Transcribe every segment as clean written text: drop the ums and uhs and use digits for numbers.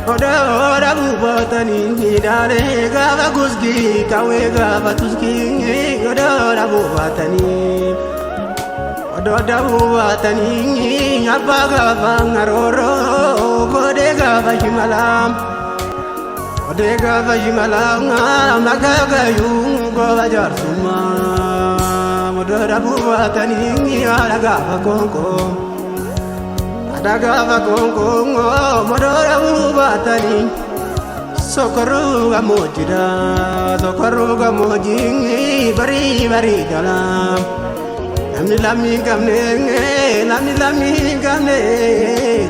Odora bubatani dare gava gusgi kawe gava tuski odora bubatani ododa bubatani abba gava ngaroro gode gava himalam magaga yung gava jarsuma odora bubatani ala gava konko Dagava kongo modora ubatani sokoruga mojingi bari dalam lami gamne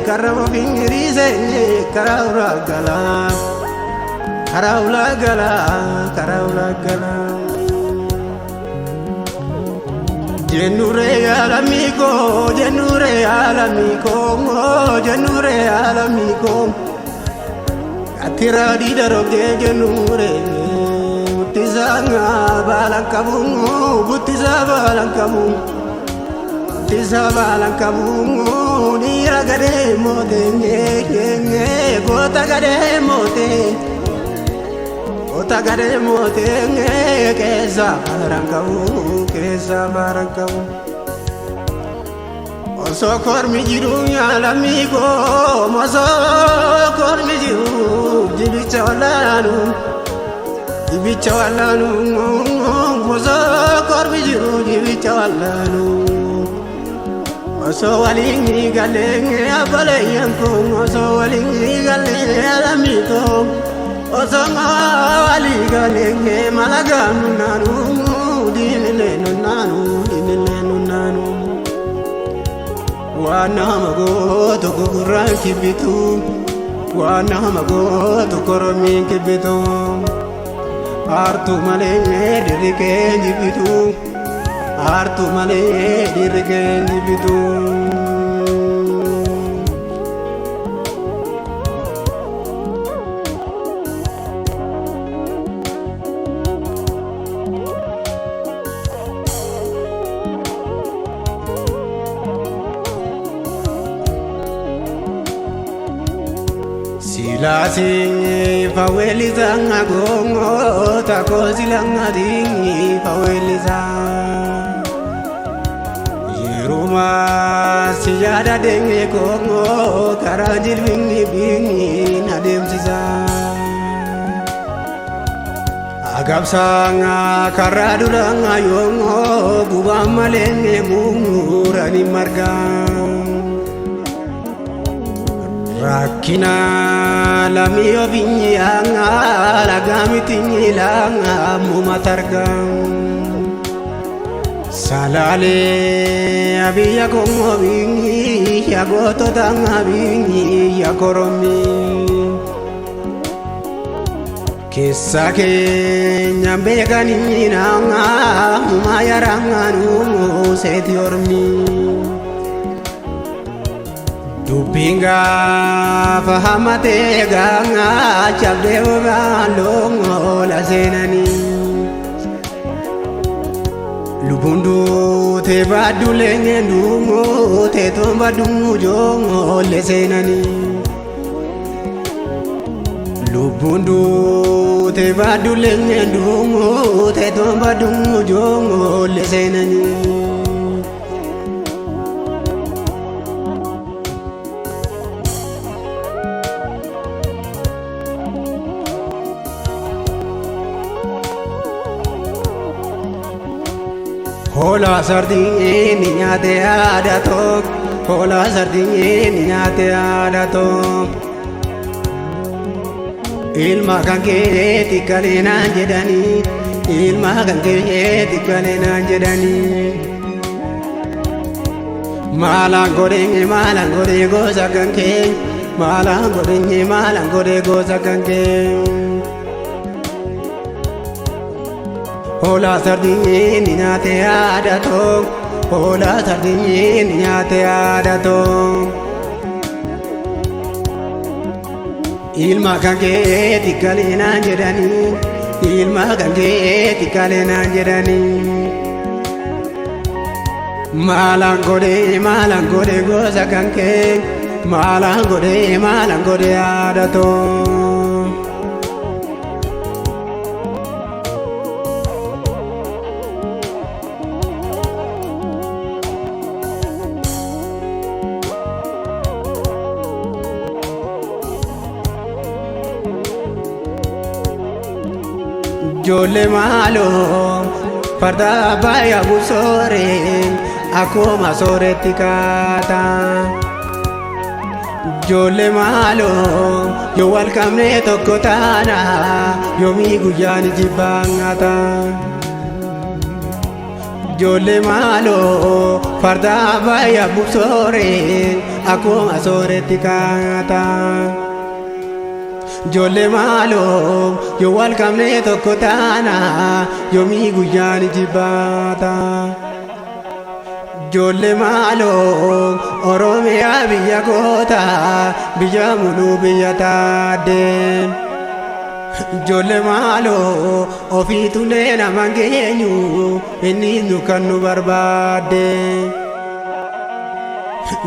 karamo bingirize karaula gala Jenure alamico Atira di daroge jenure Tizanga balankamu Nira gade mote Gota gade mote Kesa barankamu Oso kormi jiru alamigo Moso kormi jiru Jibicha walanu Moso kormi jiru jibicha walanu Oso walingi galenge abale yanko Oso walingi galenge alamigo Oso wali galenge malaganu nanu Dinilenu nanu Wana magoto kukuran kibitu Wana magoto koromi kibitu Artu male diriken jibitu Silasi faweliza ngagongo tako silanga dingi faweliza Yeruma siyada denge kongo karajil bingi nadem siza Agap sanga karaduranga yongo buba malenge murani marga Rakina lamiyo binyanga lagami tinyilanga mumatargang Salale abiya kongo bingi yagoto tanga bingi yakoromi Kisake nyambega ninanga mumayaranga numu setiormi Dupinga fahamate ganga chabdeo galongo la zenani Lubundu te badulenge ndungo te tomba dungu jongo le zenani Lubundu te badulenge ndungo te tomba dungu jongo le zenani Hola sardini nyate adatok Hola sardini nyate adatok Ilma kanke tikalena jedani Ilma kanke tikalena jedani Malangore goza kanke Malangore goza kanke Hola sardini nyate adatok Hola sardini nyate adatok Ilma kanke tikalena jedani Ilma kanke tikalena jedani Maalaan godhe gosa kan kee maalaan godhe aadatoo. Ijoollee maaloo farda baay'ee busooree akkuma sooretti kaata. Ijoollee maaloo yoo wal qabne tokko taana yoomii guyyaan jibbaangata. Ijoollee maaloo farda baay'ee busooree akkuma sooretti kaata. Ijoollee maaloo yoo wal qabne tokko taana yoomii guyyaan jibbaata. Ijoollee maaloo Oromiyaa biyya goota biyya muluu biyya taadde. Ijoollee maaloo ofiitullee nama geenyu inni nu kan nu barbaadde.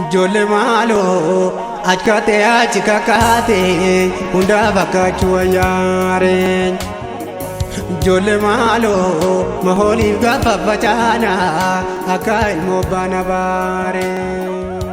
Ijoollee maaloo achkatee achi kakkaatee hundaa fakkaachuu wayyaareen. Ijoollee maaloo mahooliif gaafa facaana akka ilmoo baana baareen.